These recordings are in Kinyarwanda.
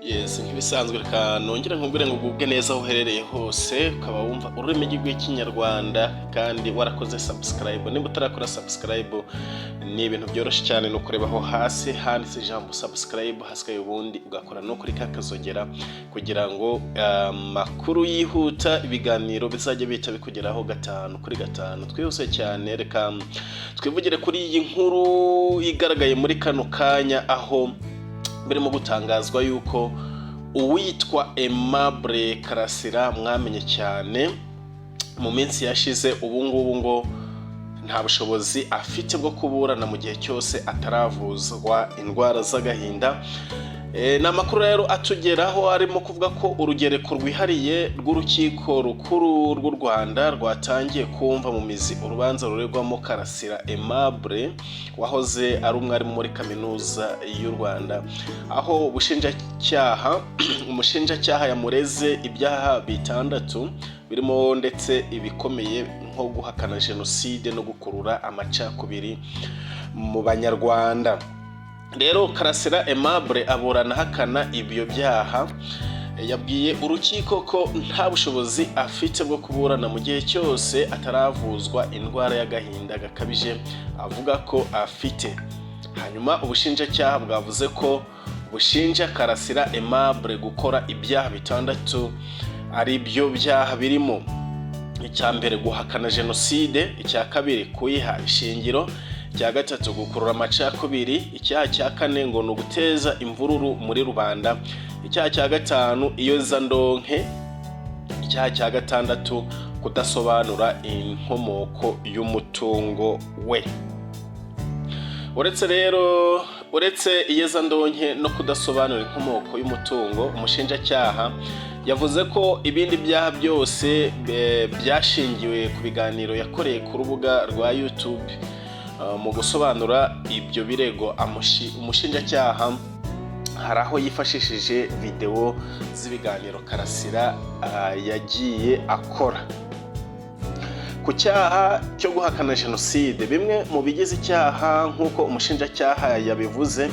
Yes, nk'ibisanzwe reka nongere nkubwire ngo ugubwe neza aho uherereye hose, ukaba wumva ururimi rw'ikinyarwanda kandi warakoze subscribe. Niba utarakora subscribe ni ibintu byoroshye cyane, no kurebaho hasi handitse ijambo subscribe, hasigaye ubundi ugakora no kuri kakazogera kugira ngo makuru yihuta, ibiganiro bizajya bita bikugeraho gatanu kuri gatanu. Twihuse cyane, reka twivugire kuri iyi nkuru igaragaye muri kano kanya, aho birimo gutangazwa yuko uwitwa Aimable Karasira mwamenye cyane mu minsi yashize, ubu ngubu ngo nta bushobozi afite bwo kuburana mu gihe cyose ataravuzwa indwara z'agahinda. N'amakuru rero atugeraho arimo kuvuga ko urugereko rwihariye rw'urukiko rukuru rw'u Rwanda rwatangiye kumva mu mizi urubanza ruregwamo Karasira Aimable wahoze ari umwarimu muri kaminuza y'u Rwanda, aho umushinjacyaha yamureze ibyaha bitandatu birimo ndetse ibikomeye nko guhakana jenoside no gukurura amacakubiri mu banyarwanda. Rero Karasira Aimable aburana ahakana ibyo byaha, yabwiye urukiko ko nta bushobozi afite bwo kuburana mu gihe cyose ataravuzwa indwara y'agahinda gakabije avuga ko afite. Hanyuma ubushinjacyaha bwavuze ko bushinja Karasira Aimable gukora ibyaha bitandatu, ari byo byaha birimo: icya mbere guhakana jenoside, icya kabiri kuyiha ishingiro, icya gatatu gukurura amacakubiri, icyaha cya kane ngo ni uguteza imvururu muri rubanda, icyaha cya gatanu iyezandonke, icyaha cya gatandatu kudasobanura inkomoko y'umutungo we. Uretse iyezandonke no kudasobanura inkomoko y'umutungo, umushinjacyaha yavuze ko ibindi byaha byose byashingiwe ku biganiro yakoreye ku rubuga rwa YouTube. Mu gusobanura ibyo birego, umushinjacyaha hari aho yifashishije video z'ibiganiro Karasira yagiye akora ku cyaha cyo guhakana jenoside. Bimwe mu bigize icyaha nk'uko umushinjacyaha yabivuze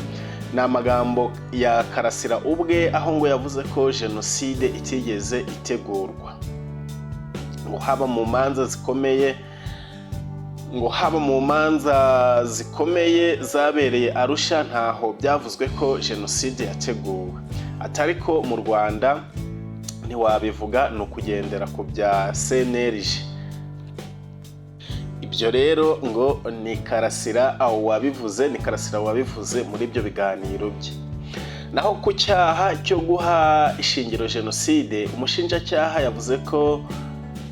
ni amagambo ya Karasira ubwe, aho ngo yavuze ko jenoside itigeze itegurwa, ngo haba mu manza zikomeye zabereye Arusha ntaho byavuzwe ko jenoside yateguwe. Atari ko mu Rwanda ntiwabivuga, ni ukugendera ku bya CNLG. Ibyo rero ngo ni Karasira wabivuze muri ibyo biganiro bye. Naho ku cyaha cyo guha ishingiro jenoside, umushinjacyaha yavuze ko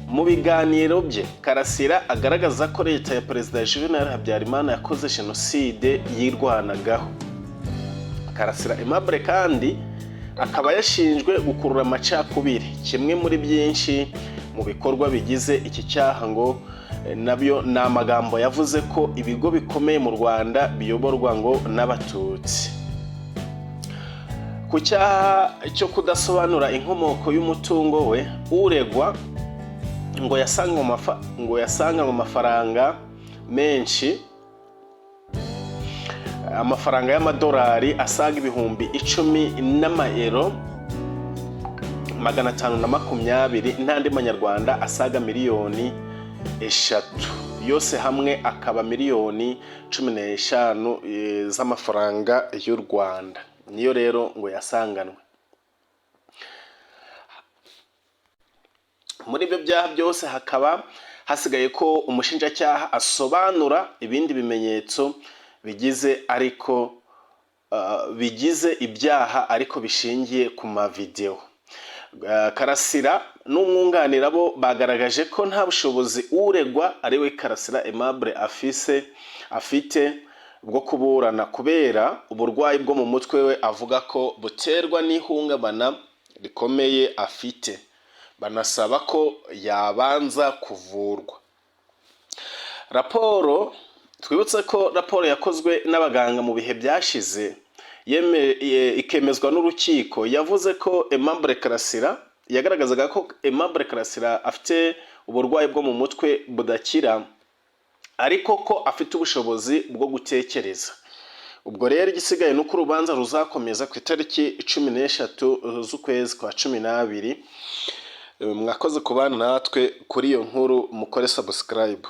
mu biganiro bye Karasira agaragaza ko leta ya Perezida Juvenal Habyarimana yakoze jenoside yirwanagaho. Karasira Aimable kandi akaba yashinjwe gukurura amacakubiri, kimwe muri byinshi mu bikorwa bigize iki cyaha. Ngo nabyo ni amagambo yavuze ko ibigo bikomeye mu Rwanda biyoborwa ngo n'Abatutsi. Ku cyaha cyo kudasobanura inkomoko y'umutungo we, uregwa ngo yasanga mu mafaranga menshi, amafaranga y'amadolari asaga ibihumbi 10 n'amayero 520 n'andi manyarwanda asaga miliyoni 3, yose hamwe akaba miliyoni 15 z'amafaranga y'u Rwanda. Niyo rero ngo yasanganwe. Muri ibyo byaha byose hakaba hasigaye ko umushinjacyaha asobanura ibindi bimenyetso bigize ibyaha ariko bishingiye ku mavideo. Karasira n'umwunganira bo bagaragaje ko nta bushobozi uregwa ari we Karasira Aimable afite bwo kuburana kubera uburwayi bwo mu mutwe we avuga ko buterwa n'ihungabana rikomeye afite. Banasaba ko yabanza kuvurwa. Twibutse ko raporo yakozwe n'abaganga mu bihe byashize ikemezwa n'urukiko, yavuze ko Aimable Karasira yagaragazaga ko Aimable Karasira afite uburwayi bwo mu mutwe budakira, ariko ko afite ubushobozi bwo gutekereza. ubwo rero igisigaye nuko urubanza ruzakomeza ku itariki 13 z'ukwezi kwa 12. Mwakoze kubana natwe kuri iyo nkuru, mukore subscribe.